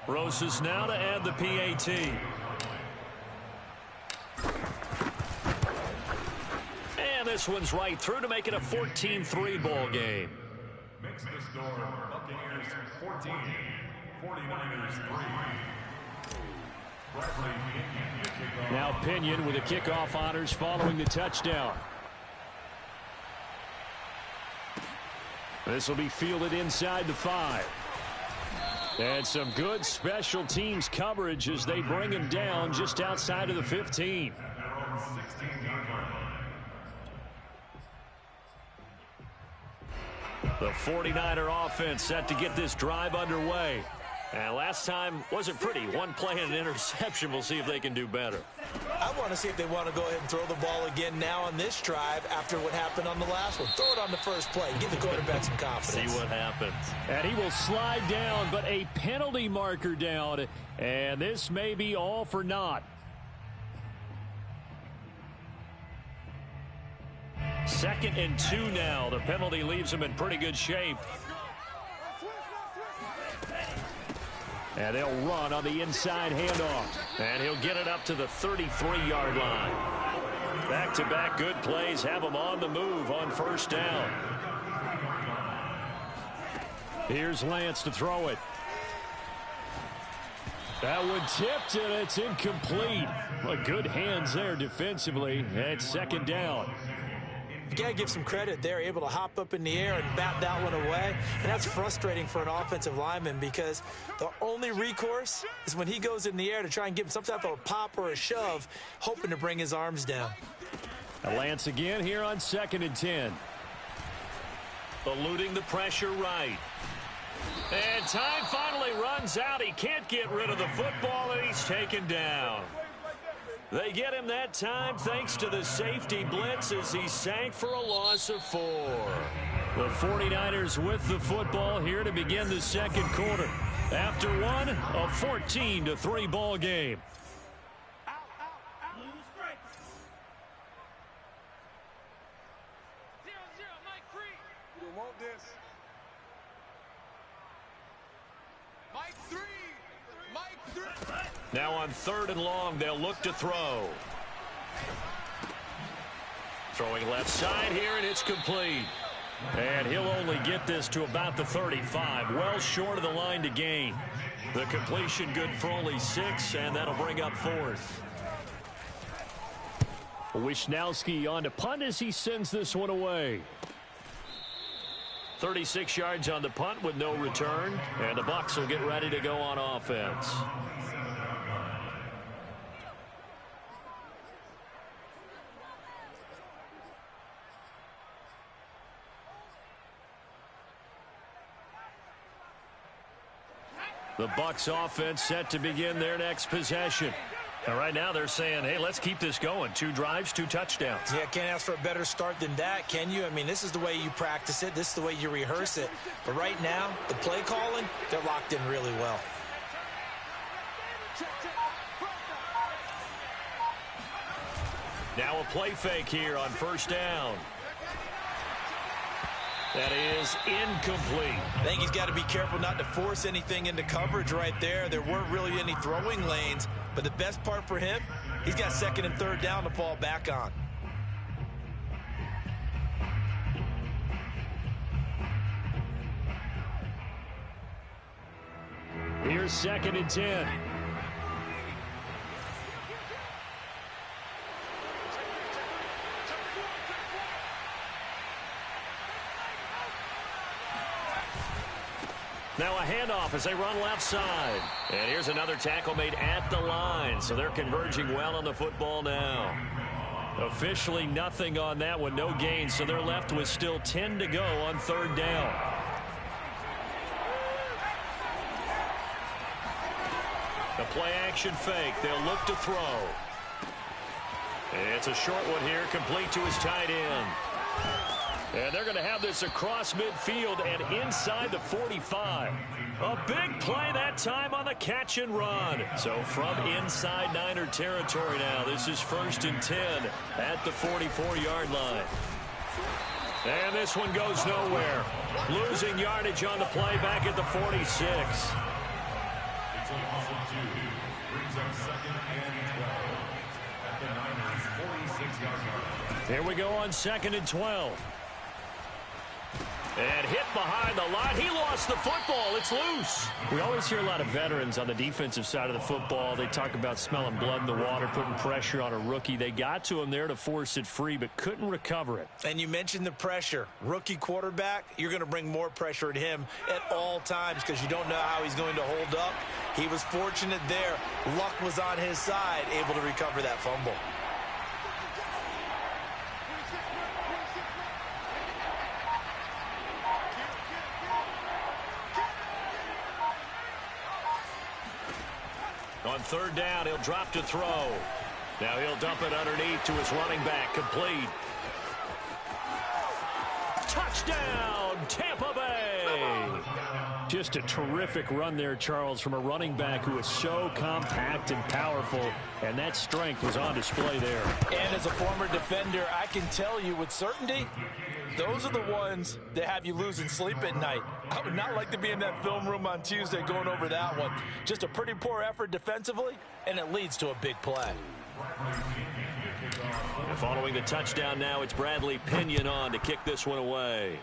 Rosas now to add the PAT. And this one's right through to make it a 14-3 ball game. Makes the score Buccaneers 14, 49ers 3. Now Pinion with the kickoff honors following the touchdown. This will be fielded inside the 5. And some good special teams coverage as they bring him down just outside of the 15. The 49er offense set to get this drive underway. And last time wasn't pretty. One play and an interception. We'll see if they can do better. I want to see if they want to go ahead and throw the ball again now on this drive after what happened on the last one. Throw it on the first play. Give the quarterback some confidence. See what happens. And he will slide down, but a penalty marker down. And this may be all for naught. Second and 2 now. The penalty leaves him in pretty good shape. And they'll run on the inside handoff. And he'll get it up to the 33-yard line. Back-to-back good plays have him on the move on first down. Here's Lance to throw it. That one tipped, and it's incomplete. Well, good hands there defensively. And second down. You got to give some credit. They're able to hop up in the air and bat that one away. And that's frustrating for an offensive lineman because the only recourse is when he goes in the air to try and give him some type of a pop or a shove, hoping to bring his arms down. Lance again here on 2nd and 10. Eluding the pressure right. And time finally runs out. He can't get rid of the football, and he's taken down. They get him that time thanks to the safety blitz as he sank for a loss of 4. The 49ers with the football here to begin the second quarter. After one, a 14-3 ball game. Now on 3rd and long, they'll look to throw. Throwing left side here, and it's complete. And he'll only get this to about the 35, well short of the line to gain. The completion good for only 6, and that'll bring up 4th. Wisnowski on to punt as he sends this one away. 36 yards on the punt with no return, and the Bucs will get ready to go on offense. The Bucs offense set to begin their next possession. And right now they're saying, hey, let's keep this going. 2 drives, 2 touchdowns. Yeah, can't ask for a better start than that, can you? I mean, this is the way you practice it. This is the way you rehearse it. But right now, the play calling, they're locked in really well. Now a play fake here on first down. That is incomplete. I think he's got to be careful not to force anything into coverage right there. There weren't really any throwing lanes, but the best part for him, he's got 2nd and 3rd down to fall back on. Here's 2nd and 10. Now a handoff as they run left side. And here's another tackle made at the line. So they're converging well on the football now. Officially nothing on that one. No gain. So they're left with still 10 to go on 3rd down. The play action fake. They'll look to throw. It's a short one here. Complete to his tight end. And they're going to have this across midfield and inside the 45. A big play that time on the catch and run. So from inside Niner territory now, this is 1st and 10 at the 44-yard line. And this one goes nowhere. Losing yardage on the play back at the 46. So loss of 2 brings up 2nd and 12 at the Niners' 46-yard line. Here we go on 2nd and 12. And hit behind the line. He lost the football. It's loose. We always hear a lot of veterans on the defensive side of the football. They talk about smelling blood in the water, putting pressure on a rookie. They got to him there to force it free, but couldn't recover it. And you mentioned the pressure. Rookie quarterback, you're going to bring more pressure at him at all times because you don't know how he's going to hold up. He was fortunate there. Luck was on his side, able to recover that fumble. On 3rd down, he'll drop to throw. Now he'll dump it underneath to his running back. Complete. Touchdown, Tampa Bay. Just a terrific run there, Charles, from a running back who is so compact and powerful, and that strength was on display there. And as a former defender, I can tell you with certainty, those are the ones that have you losing sleep at night. I would not like to be in that film room on Tuesday going over that one. Just a pretty poor effort defensively, and it leads to a big play. And following the touchdown now, it's Bradley Pinion on to kick this one away.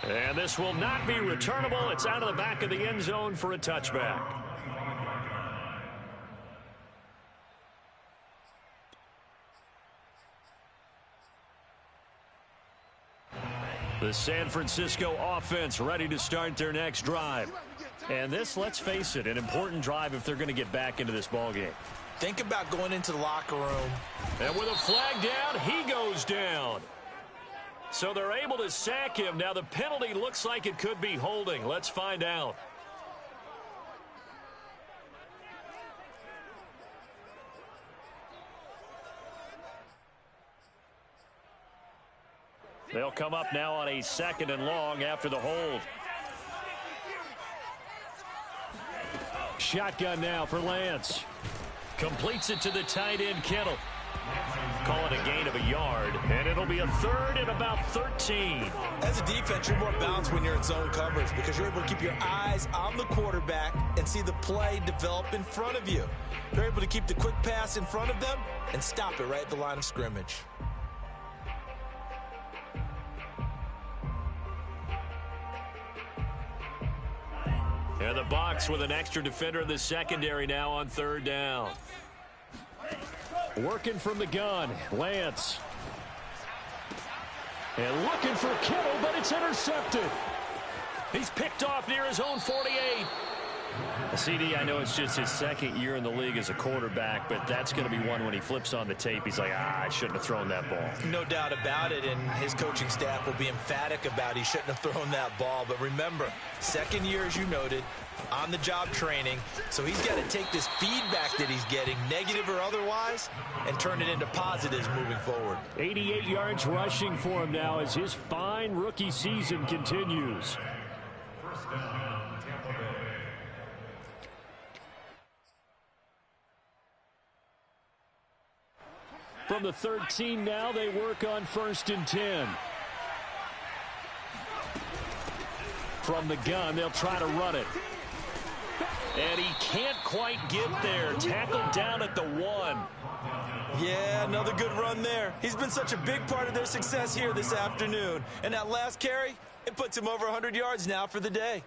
And this will not be returnable. It's out of the back of the end zone for a touchback. The San Francisco offense ready to start their next drive. And this, let's face it, an important drive if they're going to get back into this ballgame. Think about going into the locker room. And with a flag down, he goes down. So they're able to sack him. Now the penalty looks like it could be holding. Let's find out. They'll come up now on a 2nd and long after the hold. Shotgun now for Lance. Completes it to the tight end, Kittle. Call it a gain of a yard, and it'll be a 3rd and about 13. As a defense, you're more balanced when you're in zone coverage because you're able to keep your eyes on the quarterback and see the play develop in front of you. You're able to keep the quick pass in front of them and stop it right at the line of scrimmage. And the Bucs with an extra defender in the secondary now on 3rd down. Working from the gun, Lance. And looking for Kittle, but it's intercepted. He's picked off near his own 48. CD, I know it's just his 2nd year in the league as a quarterback, but that's going to be one when he flips on the tape. He's like, I shouldn't have thrown that ball. No doubt about it, and his coaching staff will be emphatic about he shouldn't have thrown that ball. But remember, 2nd year, as you noted, on-the-job training, so he's got to take this feedback that he's getting, negative or otherwise, and turn it into positives moving forward. 88 yards rushing for him now as his fine rookie season continues. First down, Tampa Bay. From the 13 now, they work on 1st and 10. From the gun, they'll try to run it. And he can't quite get there. Tackled down at the 1. Yeah, another good run there. He's been such a big part of their success here this afternoon. And that last carry, it puts him over 100 yards now for the day.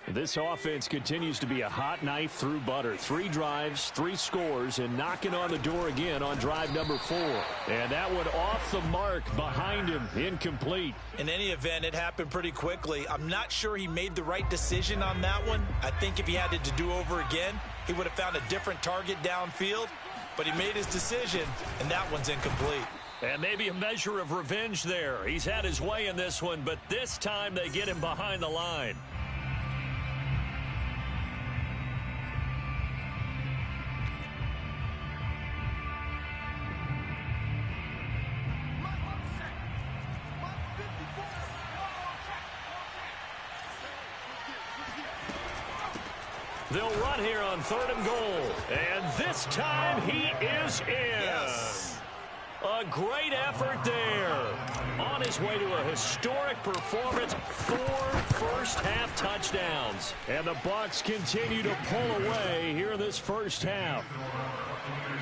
This offense continues to be a hot knife through butter. 3 drives, 3 scores, and knocking on the door again on drive number 4. And that one off the mark behind him, incomplete. In any event, it happened pretty quickly. I'm not sure he made the right decision on that one. I think if he had it to do over again, he would have found a different target downfield. But he made his decision, and that one's incomplete. And maybe a measure of revenge there. He's had his way in this one, but this time they get him behind the line. They'll run here on 3rd and goal. And this time he is in. Yes. A great effort there. On his way to a historic performance, 4 first-half touchdowns. And the Bucs continue to pull away here in this first half.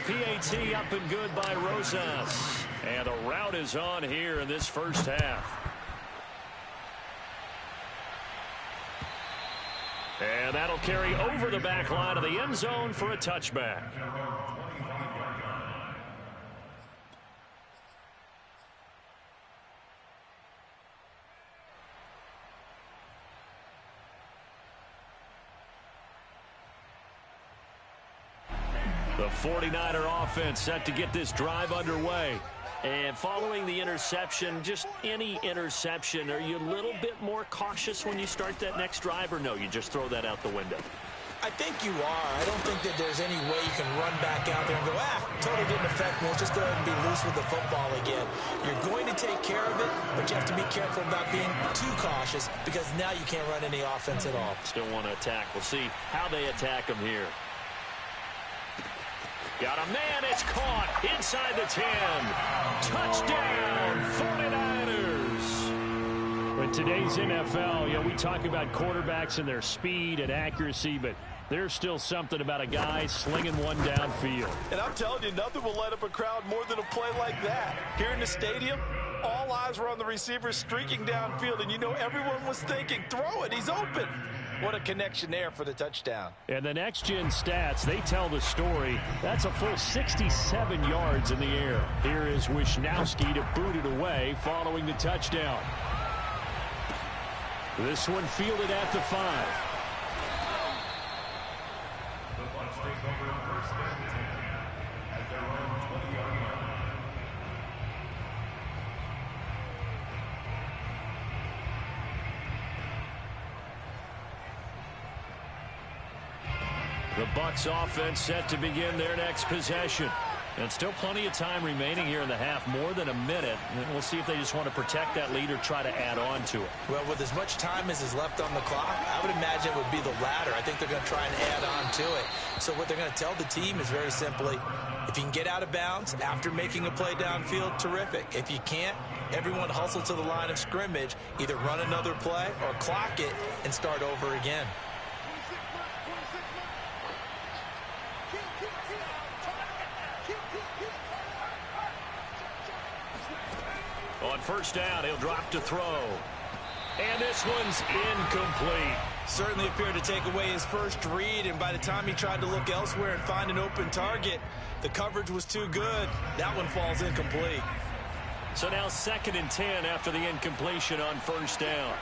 PAT up and good by Rosas. And the route is on here in this first half. And that'll carry over the back line of the end zone for a touchback. The 49er offense set to get this drive underway. And following the interception, just any interception, are you a little bit more cautious when you start that next drive, or no, you just throw that out the window? I think you are. I don't think that there's any way you can run back out there and go, totally didn't affect me. Let's just go ahead and be loose with the football again. You're going to take care of it, but you have to be careful about being too cautious because now you can't run any offense at all. Still want to attack. We'll see how they attack him here. Got a man, it's caught inside the 10. Touchdown, 49ers. In today's NFL, we talk about quarterbacks and their speed and accuracy, but there's still something about a guy slinging one downfield. And I'm telling you, nothing will light up a crowd more than a play like that. Here in the stadium, all eyes were on the receiver streaking downfield, and everyone was thinking, throw it, he's open. What a connection there for the touchdown. And the next-gen stats, they tell the story. That's a full 67 yards in the air. Here is Wisnowski to boot it away following the touchdown. This one fielded at the 5. The Bucs take over first and 10 at their own 20-yard line. The Bucs offense set to begin their next possession. And still plenty of time remaining here in the half, more than a minute. And we'll see if they just want to protect that lead or try to add on to it. Well, with as much time as is left on the clock, I would imagine it would be the latter. I think they're going to try and add on to it. So what they're going to tell the team is very simply, if you can get out of bounds after making a play downfield, terrific. If you can't, everyone hustle to the line of scrimmage, either run another play or clock it and start over again. On first down, he'll drop to throw. And this one's incomplete. Certainly appeared to take away his first read, and by the time he tried to look elsewhere and find an open target, the coverage was too good. That one falls incomplete. So now 2nd and 10 after the incompletion on first down.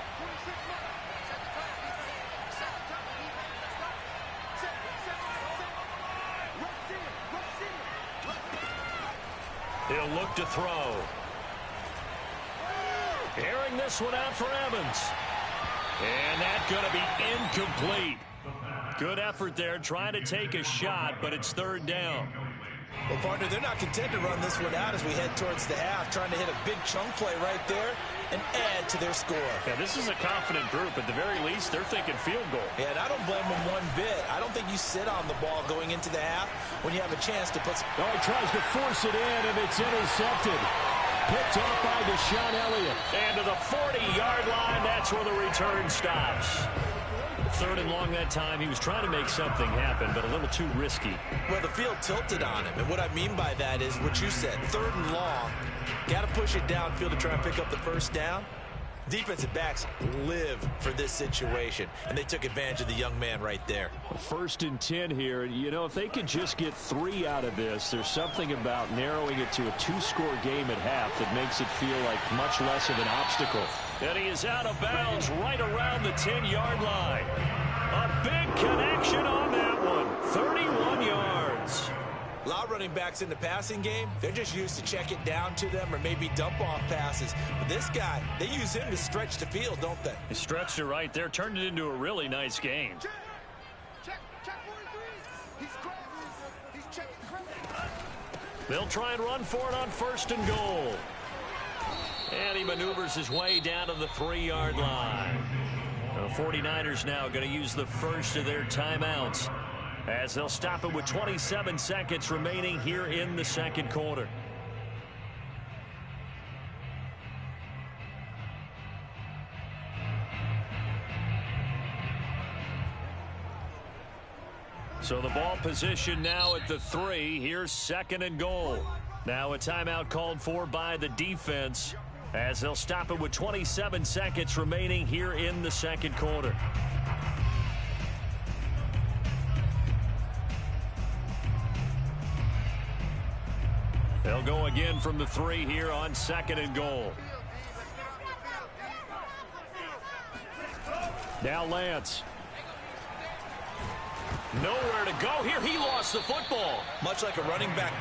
He'll look to throw. Airing this one out for Evans. And that's going to be incomplete. Good effort there, trying to take a shot, but it's 3rd down. Well, partner, they're not content to run this one out as we head towards the half, trying to hit a big chunk play right there and add to their score. Yeah, this is a confident group. At the very least, they're thinking field goal. Yeah, and I don't blame them one bit. I don't think you sit on the ball going into the half when you have a chance to put... Oh, he tries to force it in, and it's intercepted. Picked off by Deshaun Elliott. And to the 40-yard line, that's where the return stops. 3rd and long that time. He was trying to make something happen, but a little too risky. Well, the field tilted on him, and what I mean by that is what you said. 3rd and long, got to push it downfield to try and pick up the first down. Defensive backs live for this situation, and they took advantage of the young man right there. 1st and 10 here. If they could just get 3 out of this, there's something about narrowing it to a 2-score game at half that makes it feel like much less of an obstacle. And he is out of bounds right around the 10-yard line. A big connection on that one. 31 yards. A lot of running backs in the passing game, they're just used to check it down to them or maybe dump off passes. But this guy, they use him to stretch the field, don't they? He stretched it right there, turned it into a really nice game. They'll try and run for it on 1st and goal. And he maneuvers his way down to the 3-yard line. 49ers now going to use the first of their timeouts as they'll stop it with 27 seconds remaining here in the second quarter. So the ball position now at the 3. Here's second and goal. Now a timeout called for by the defense as they'll stop it with 27 seconds remaining here in the second quarter. They'll go again from the 3 here on second and goal. Now Lance. Nowhere to go here. He lost the football. Much like a running back.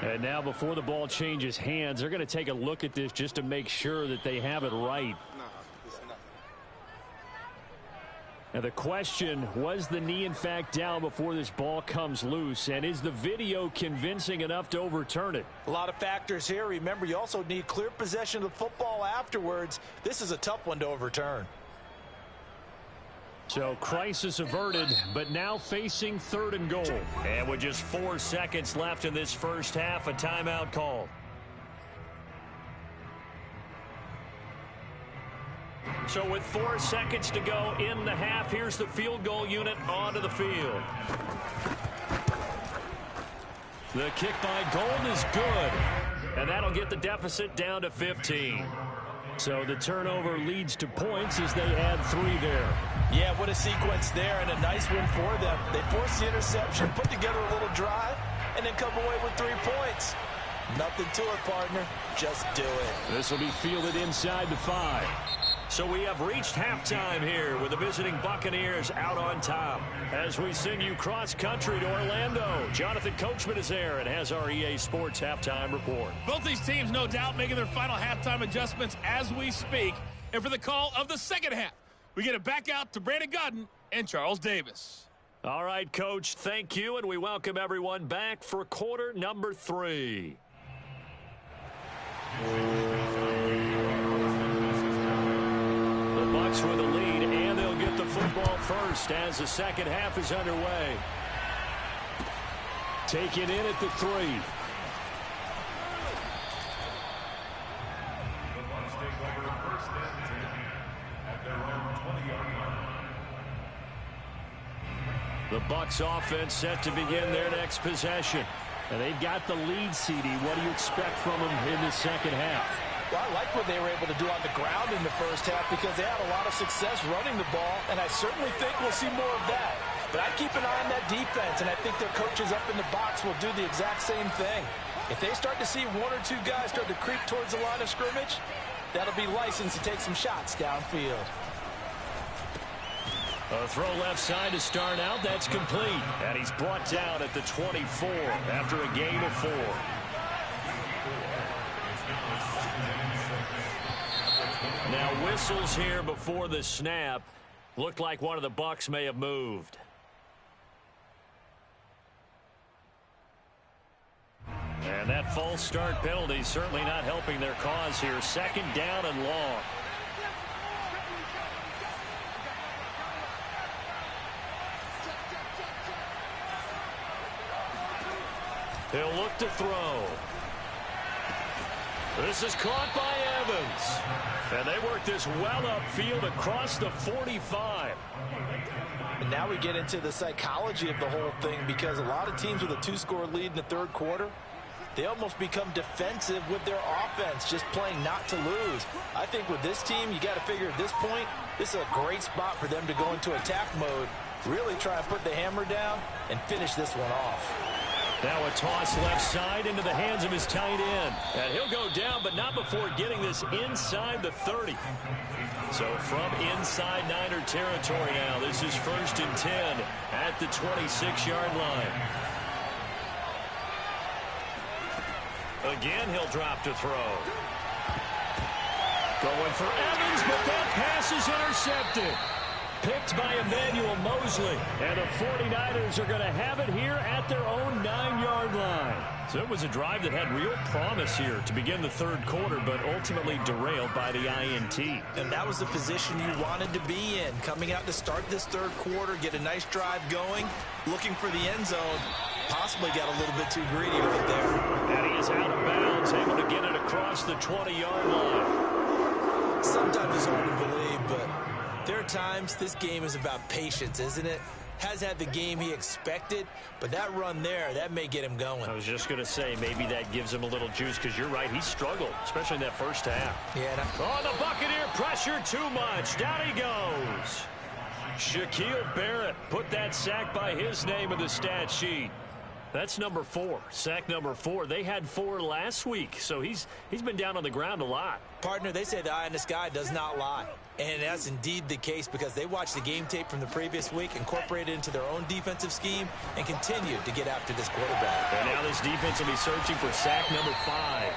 And now before the ball changes hands, they're going to take a look at this just to make sure that they have it right. Now the question, was the knee in fact down before this ball comes loose? And is the video convincing enough to overturn it? A lot of factors here. Remember, you also need clear possession of the football afterwards. This is a tough one to overturn. So crisis averted, but now facing third and goal. And with just 4 seconds left in this first half, a timeout call. So with 4 seconds to go in the half, here's the field goal unit onto the field. The kick by Gold is good, and that'll get the deficit down to 15. So the turnover leads to points as they add 3 there. Yeah, what a sequence there, and a nice win for them. They forced the interception, put together a little drive, and then come away with 3 points. Nothing to it, partner. Just do it. This will be fielded inside the 5. So we have reached halftime here with the visiting Buccaneers out on top. As we send you cross-country to Orlando, Jonathan Coachman is there and has our EA Sports halftime report. Both these teams, no doubt, making their final halftime adjustments as we speak. And for the call of the second half, we get it back out to Brandon Godden and Charles Davis. All right, Coach, thank you, and we welcome everyone back for quarter number 3. The Bucs with a lead, and they'll get the football first as the second half is underway. Take it in at the 3. The Bucs take over first and 10 at their own 20-yard line. The Bucs offense set to begin their next possession. And they've got the lead, CD. What do you expect from them in the second half? Well, I like what they were able to do on the ground in the first half because they had a lot of success running the ball, and I certainly think we'll see more of that. But I keep an eye on that defense, and I think their coaches up in the box will do the exact same thing. If they start to see 1 or 2 guys start to creep towards the line of scrimmage, that'll be licensed to take some shots downfield. A throw left side to start out. That's complete. And he's brought down at the 24 after a gain of 4. Now whistles here before the snap. Looked like one of the Bucs may have moved. And that false start penalty certainly not helping their cause here. Second down and long. He'll look to throw. This is caught by Evans. And they work this well upfield across the 45. And now we get into the psychology of the whole thing because a lot of teams with a 2-score lead in the third quarter, they almost become defensive with their offense, just playing not to lose. I think with this team, you got to figure at this point, this is a great spot for them to go into attack mode, really try and put the hammer down and finish this one off. Now a toss left side into the hands of his tight end. And he'll go down, but not before getting this inside the 30. So from inside Niner territory now, this is 1st and 10 at the 26-yard line. Again, he'll drop to throw. Going for Evans, but that pass is intercepted. Picked by Emmanuel Mosley. And the 49ers are going to have it here at their own 9-yard line. So it was a drive that had real promise here to begin the third quarter, but ultimately derailed by the INT. And that was the position you wanted to be in. Coming out to start this third quarter, get a nice drive going, looking for the end zone. Possibly got a little bit too greedy right there. And he is out of bounds, able to get it across the 20-yard line. Sometimes it's hard to believe, but there are times this game is about patience, isn't it? Has had the game he expected, but that run there, that may get him going. I was just going to say, maybe that gives him a little juice, because you're right, he struggled, especially in that first half. Yeah. Oh, the Buccaneer pressure too much. Down he goes. Shaquille Barrett put that sack by his name in the stat sheet. That's number 4, sack number 4. They had 4 last week, so he's been down on the ground a lot. Partner, they say the eye in the sky does not lie. And that's indeed the case because they watched the game tape from the previous week, incorporated it into their own defensive scheme, and continued to get after this quarterback. And now this defense will be searching for sack number 5.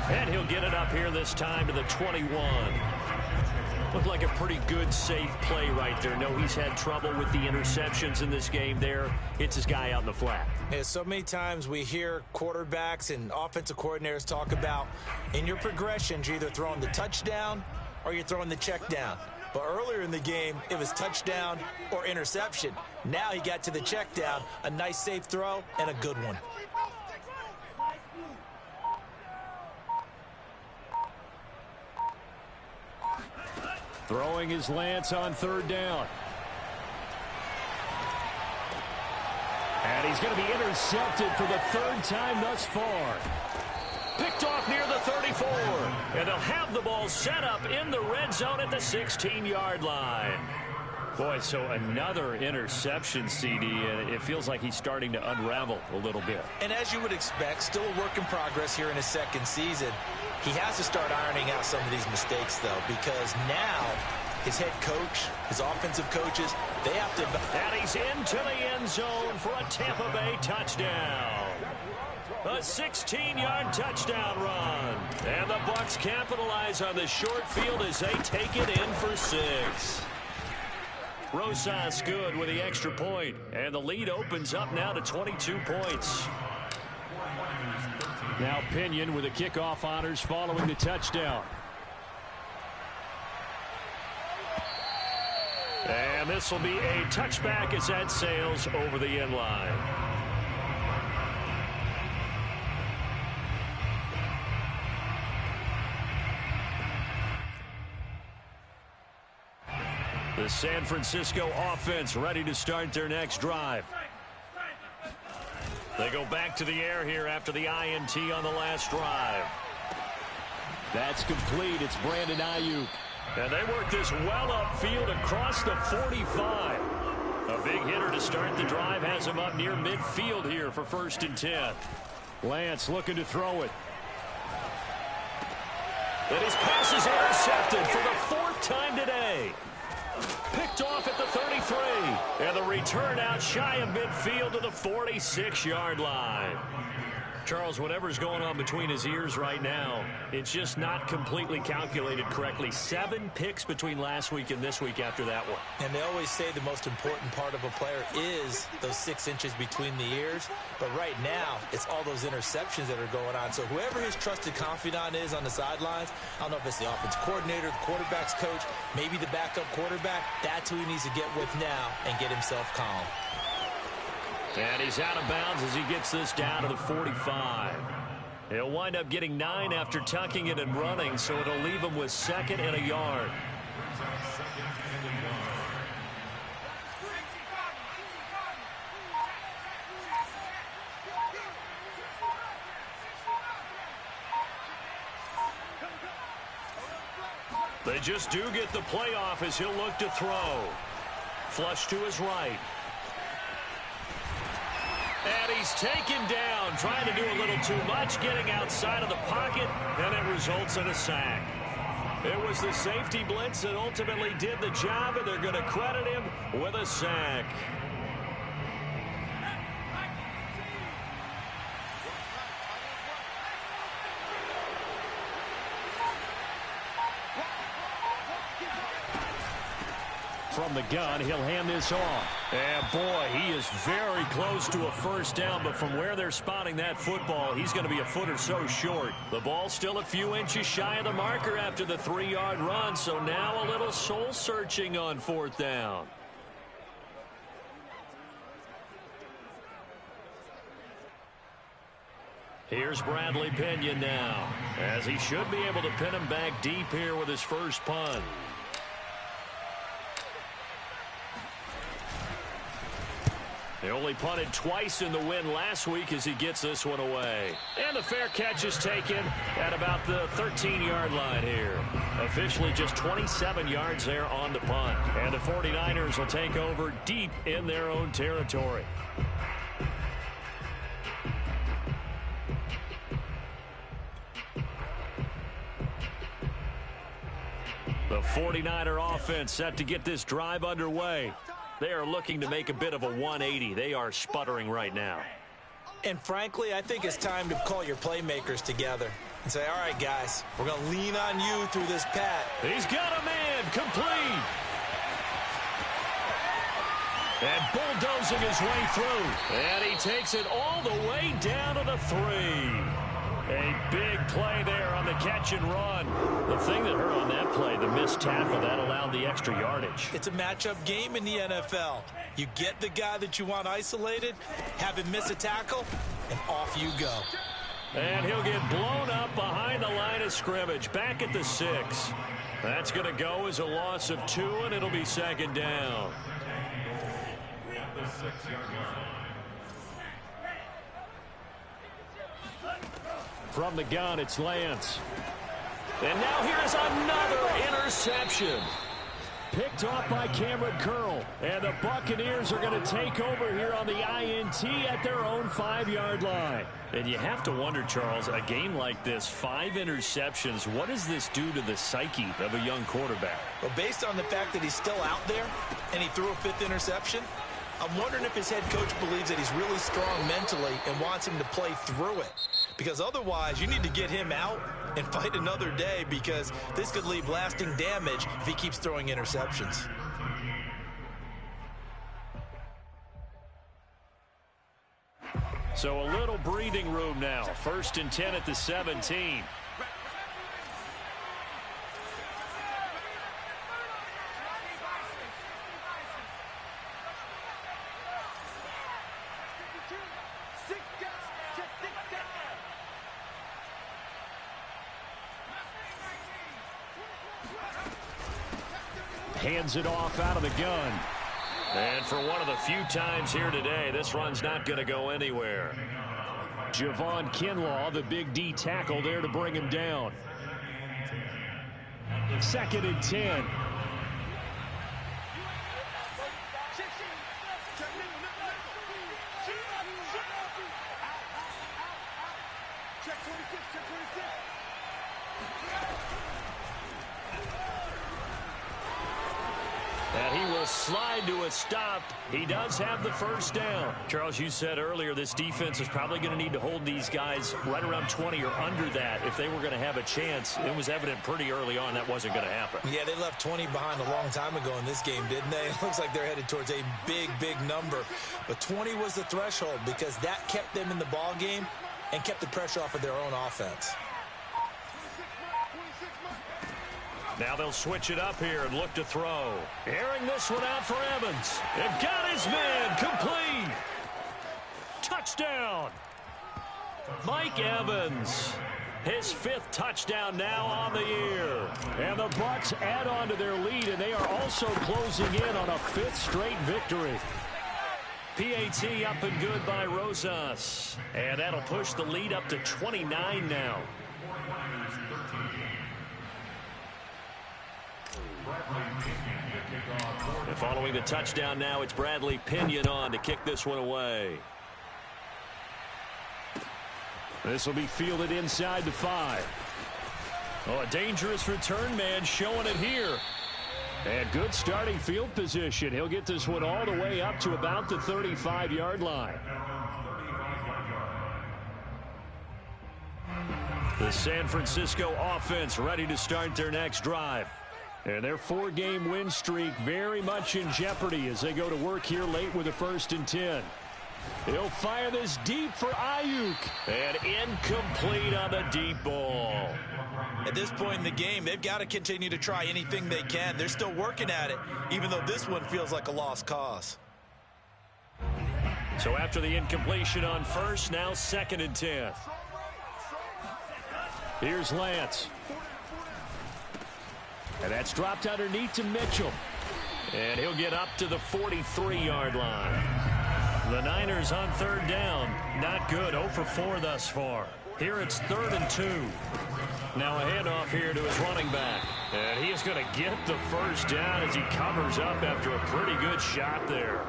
And he'll get it up here this time to the 21. Looked like a pretty good, safe play right there. No, he's had trouble with the interceptions in this game there. Hits his guy out in the flat. Yeah, so many times we hear quarterbacks and offensive coordinators talk about in your progressions, you're either throwing the touchdown or you're throwing the check down. But earlier in the game, it was touchdown or interception. Now he got to the check down, a nice safe throw, and a good one. Throwing his Lance on third down. And he's going to be intercepted for the third time thus far. Picked off near the 34. And they'll have the ball set up in the red zone at the 16-yard line. Boy, so another interception, CD, and it feels like he's starting to unravel a little bit. And as you would expect, still a work in progress here in his second season. He has to start ironing out some of these mistakes, though, because now his head coach, his offensive coaches, they have to... And he's into the end zone for a Tampa Bay touchdown. A 16-yard touchdown run. And the Bucs capitalize on the short field as they take it in for 6. Rosas good with the extra point. And the lead opens up now to 22 points. Now Pinion with the kickoff honors following the touchdown. And this will be a touchback as that sails over the end line. The San Francisco offense ready to start their next drive. They go back to the air here after the INT on the last drive. That's complete. It's Brandon Ayuk. And they work this well upfield across the 45. A big hitter to start the drive has him up near midfield here for 1st and 10. Lance looking to throw it. And his pass is intercepted for the 4th time today. Picked off at the 33. And the return out shy of midfield to the 46-yard line. Charles, whatever's going on between his ears right now, it's just not completely calculated correctly. 7 picks between last week and this week after that one. And they always say the most important part of a player is those 6 inches between the ears. But right now, it's all those interceptions that are going on. So whoever his trusted confidant is on the sidelines, I don't know if it's the offense coordinator, the quarterback's coach, maybe the backup quarterback, that's who he needs to get with now and get himself calm. And he's out of bounds as he gets this down to the 45. He'll wind up getting 9 after tucking it and running, so it'll leave him with 2nd and a yard. They just do get the playoff as he'll look to throw. Flush to his right. And he's taken down, trying to do a little too much, getting outside of the pocket, and it results in a sack. It was the safety blitz that ultimately did the job, and they're going to credit him with a sack. from the gun. He'll hand this off. And, boy, he is very close to a first down, but from where they're spotting that football, he's going to be a foot or so short. The ball's still a few inches shy of the marker after the 3-yard run, so now a little soul-searching on fourth down. Here's Bradley Pinion now, as he should be able to pin him back deep here with his first punt. He only punted twice in the win last week as he gets this one away. And the fair catch is taken at about the 13-yard line here. Officially just 27 yards there on the punt. And the 49ers will take over deep in their own territory. The 49er offense set to get this drive underway. They are looking to make a bit of a 180. They are sputtering right now. And frankly, I think it's time to call your playmakers together and say, all right, guys, we're going to lean on you through this pat. He's got a man complete. And bulldozing his way through. And he takes it all the way down to the 3. A big play there on the catch and run. The thing that hurt on that play, the missed tackle, that allowed the extra yardage. It's a matchup game in the NFL. You get the guy that you want isolated, have him miss a tackle, and off you go. And he'll get blown up behind the line of scrimmage, back at the 6. That's going to go as a loss of 2, and it'll be second down. The 6-yard line. From the gun, it's Lance. And now here's another interception. Picked off by Cameron Curl. And the Buccaneers are going to take over here on the INT at their own 5-yard line. And you have to wonder, Charles, a game like this, 5 interceptions, what does this do to the psyche of a young quarterback? Well, based on the fact that he's still out there and he threw a 5th interception, I'm wondering if his head coach believes that he's really strong mentally and wants him to play through it. Because otherwise, you need to get him out and fight another day, because this could leave lasting damage if he keeps throwing interceptions. So a little breathing room now. 1st and 10 at the 17. Hands it off out of the gun. And for one of the few times here today, this run's not going to go anywhere. Javon Kinlaw, the big D tackle there to bring him down. 2nd and 10. And he will slide to a stop. He does have the first down. Charles, you said earlier this defense is probably going to need to hold these guys right around 20 or under that if they were going to have a chance. It was evident pretty early on that wasn't going to happen. Yeah, they left 20 behind a long time ago in this game, didn't they? It looks like they're headed towards a big, big number. But 20 was the threshold because that kept them in the ball game and kept the pressure off of their own offense. Now they'll switch it up here and look to throw. Airing this one out for Evans. And got his man complete. Touchdown. Mike Evans. His 5th touchdown now on the year. And the Bucs add on to their lead, and they are also closing in on a 5th straight victory. PAT up and good by Rosas. And that'll push the lead up to 29 now. And following the touchdown now, it's Bradley Pinion on to kick this one away. This will be fielded inside the 5. Oh, a dangerous return man showing it here. And good starting field position. He'll get this one all the way up to about the 35-yard line. The San Francisco offense ready to start their next drive. And their 4-game win streak very much in jeopardy as they go to work here late with a 1st and 10. He'll fire this deep for Ayuk. And incomplete on the deep ball. At this point in the game, they've got to continue to try anything they can. They're still working at it, even though this one feels like a lost cause. So after the incompletion on 1st, now 2nd and 10. Here's Lance. And that's dropped underneath to Mitchell. And he'll get up to the 43-yard line. The Niners on 3rd down. Not good. 0 for 4 thus far. Here it's 3rd and 2. Now a handoff here to his running back. And he is going to get the 1st down as he covers up after a pretty good shot there.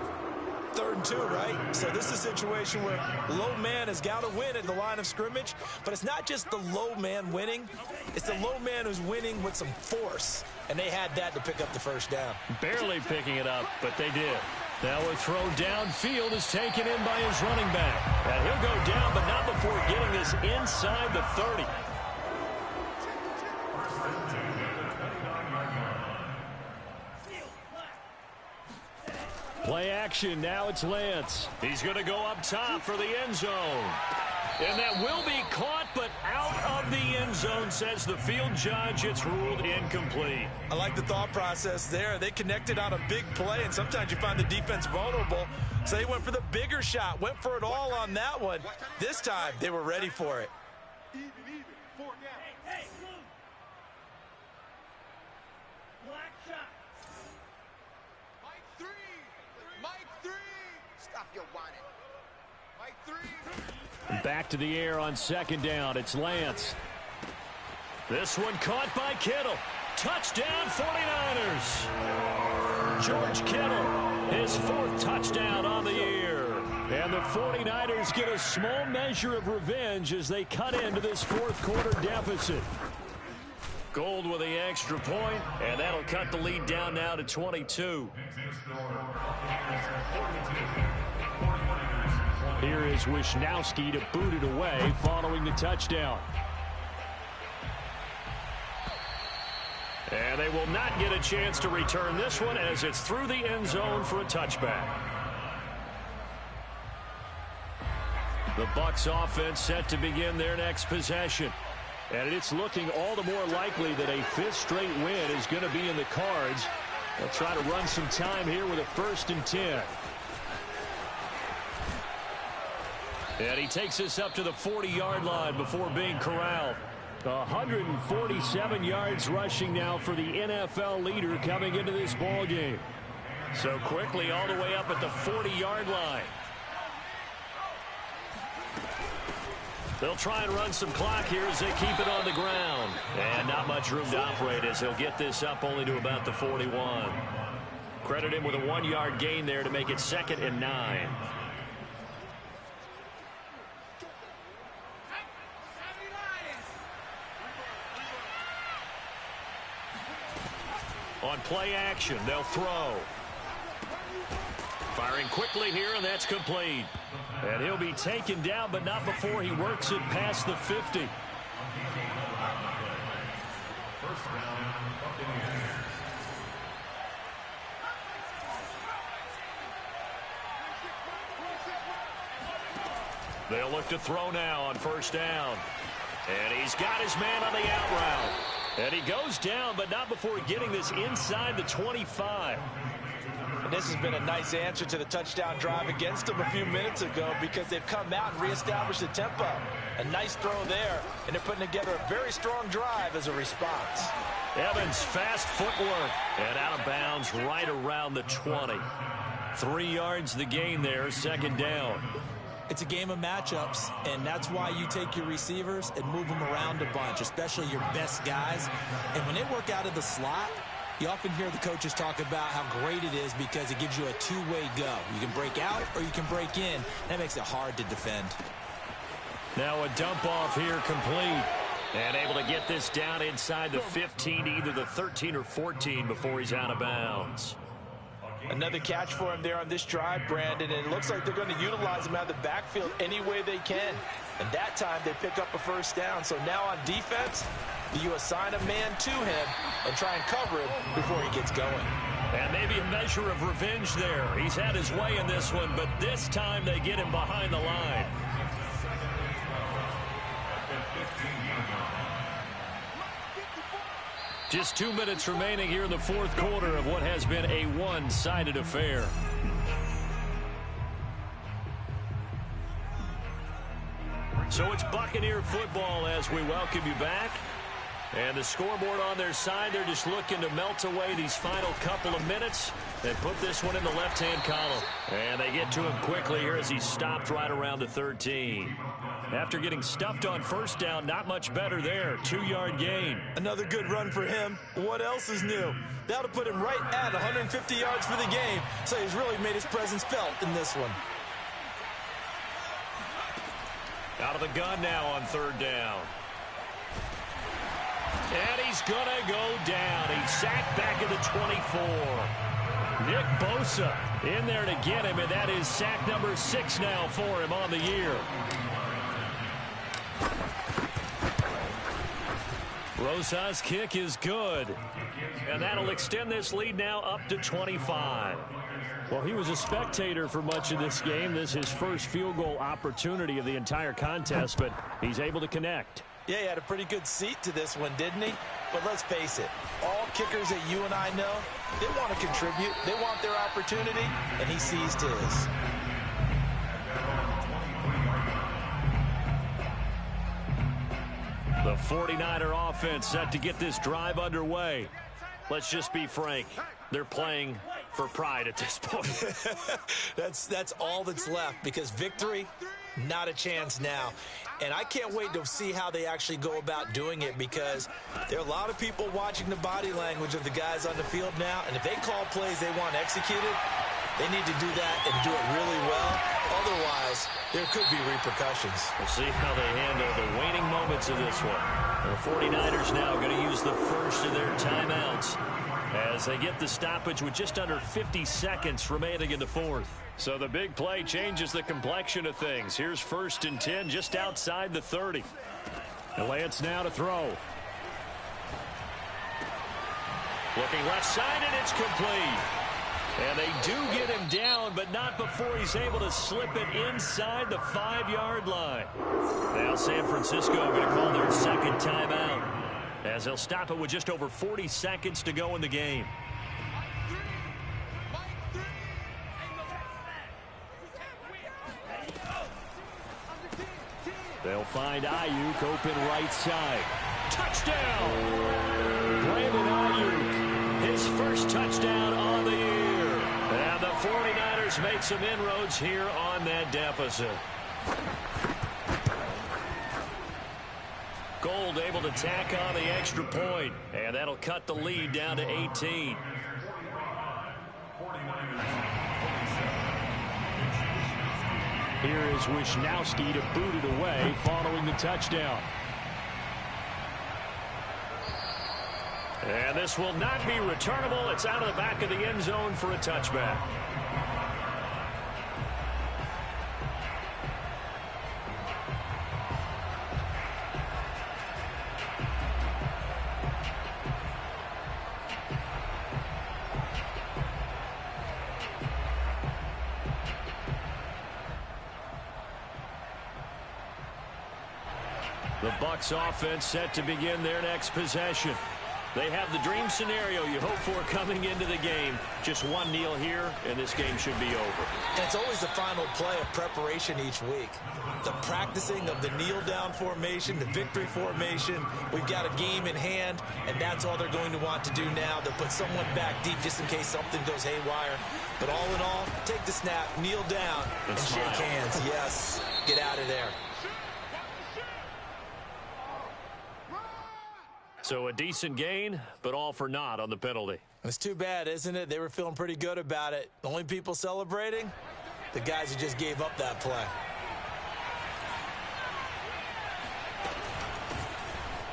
3rd and 2, right? So this is a situation where low man has got to win at the line of scrimmage, but it's not just the low man winning. It's the low man who's winning with some force, and they had that to pick up the 1st down. Barely picking it up, but they did. Now a throw downfield is taken in by his running back. And he'll go down, but not before getting this inside the 30. Play action, now it's Lance. He's going to go up top for the end zone. And that will be caught, but out of the end zone, says the field judge. It's ruled incomplete. I like the thought process there. They connected on a big play, and sometimes you find the defense vulnerable. So they went for the bigger shot, went for it all on that one. This time, they were ready for it. Back to the air on 2nd down. It's Lance. This one caught by Kittle. Touchdown 49ers. George Kittle, his 4th touchdown on the year. And the 49ers get a small measure of revenge as they cut into this 4th quarter deficit. Gold with the extra point, and that'll cut the lead down now to 22. Here is Wisnowski to boot it away following the touchdown. And they will not get a chance to return this one as it's through the end zone for a touchback. The Bucs offense set to begin their next possession. And it's looking all the more likely that a 5th straight win is going to be in the cards. They'll try to run some time here with a 1st and 10. And he takes us up to the 40-yard line before being corralled. 147 yards rushing now for the NFL leader coming into this ball game. So quickly all the way up at the 40-yard line. They'll try and run some clock here as they keep it on the ground. And not much room to operate as he'll get this up only to about the 41. Credit him with a 1-yard gain there to make it 2nd and 9. On play action, they'll throw. Firing quickly here, and that's complete. And he'll be taken down, but not before he works it past the 50. They'll look to throw now on 1st down. And he's got his man on the out route. And he goes down, but not before getting this inside the 25. And this has been a nice answer to the touchdown drive against them a few minutes ago because they've come out and reestablished the tempo. A nice throw there, and they're putting together a very strong drive as a response. Evans, fast footwork, and out of bounds right around the 20. 3 yards the gain there, 2nd down. It's a game of matchups, and that's why you take your receivers and move them around a bunch, especially your best guys. And when they work out of the slot, you often hear the coaches talk about how great it is because it gives you a two-way go. You can break out or you can break in. That makes it hard to defend. Now a dump off here complete. And able to get this down inside the 15, either the 13 or 14 before he's out of bounds. Another catch for him there on this drive, Brandon, and it looks like they're going to utilize him out of the backfield any way they can. And that time they pick up a 1st down. So now on defense, Do you assign a man to him and try and cover him before he gets going? And maybe a measure of revenge there. He's had his way in this one, but this time they get him behind the line. Just 2 minutes remaining here in the fourth quarter of what has been a one-sided affair. So it's Buccaneer football as we welcome you back. And the scoreboard on their side, they're just looking to melt away these final couple of minutes. They put this one in the left-hand column. And they get to him quickly here as he's stopped right around the 13. After getting stuffed on first down, not much better there. 2-yard gain. Another good run for him. What else is new? That'll put him right at 150 yards for the game. So he's really made his presence felt in this one. Out of the gun now on third down. And he's going to go down. He's sacked back at the 24. Nick Bosa in there to get him, and that is sack number 6 now for him on the year. Rosa's kick is good. And that'll extend this lead now up to 25. Well, he was a spectator for much of this game. This is his first field goal opportunity of the entire contest, but he's able to connect. Yeah, he had a pretty good seat to this one, didn't he? But let's face it, all kickers that you and I know, they want to contribute. They want their opportunity, and he seized his. The 49er offense set to get this drive underway. Let's just be frank. They're playing for pride at this point. That's all that's left, because victory, not a chance now. And I can't wait to see how they actually go about doing it, because there are a lot of people watching the body language of the guys on the field now, and if they call plays they want executed, they need to do that and do it really well. Otherwise, there could be repercussions. We'll see how they handle the waning moments of this one. The 49ers now going to use the first of their timeouts as they get the stoppage with just under 50 seconds remaining in the fourth. So the big play changes the complexion of things. Here's 1st and 10 just outside the 30. And Lance now to throw. Looking left side, and it's complete. And they do get him down, but not before he's able to slip it inside the 5-yard line. Now San Francisco going to call their second timeout, as they'll stop it with just over 40 seconds to go in the game. They'll find Ayuk open right side. Touchdown! Brandon Ayuk, his first touchdown on the year. And the 49ers make some inroads here on that deficit. Gold able to tack on the extra point, and that'll cut the lead down to 18. Here is Wisnowski to boot it away following the touchdown. And this will not be returnable. It's out of the back of the end zone for a touchback. The Bucs offense set to begin their next possession. They have the dream scenario you hope for coming into the game. Just one kneel here, and this game should be over. And it's always the final play of preparation each week. The practicing of the kneel-down formation, the victory formation. We've got a game in hand, and that's all they're going to want to do now. They'll put someone back deep just in case something goes haywire. But all in all, take the snap, kneel down, and shake hands. Yes, get out of there. So a decent gain, but all for naught on the penalty. It's too bad, isn't it? They were feeling pretty good about it. The only people celebrating, the guys who just gave up that play.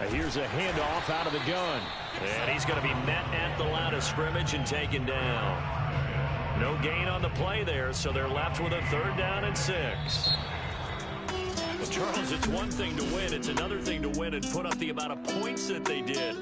Here's a handoff out of the gun. And he's going to be met at the line of scrimmage and taken down. No gain on the play there, so they're left with a 3rd down and 6. Charles, it's one thing to win. It's another thing to win and put up the amount of points that they did.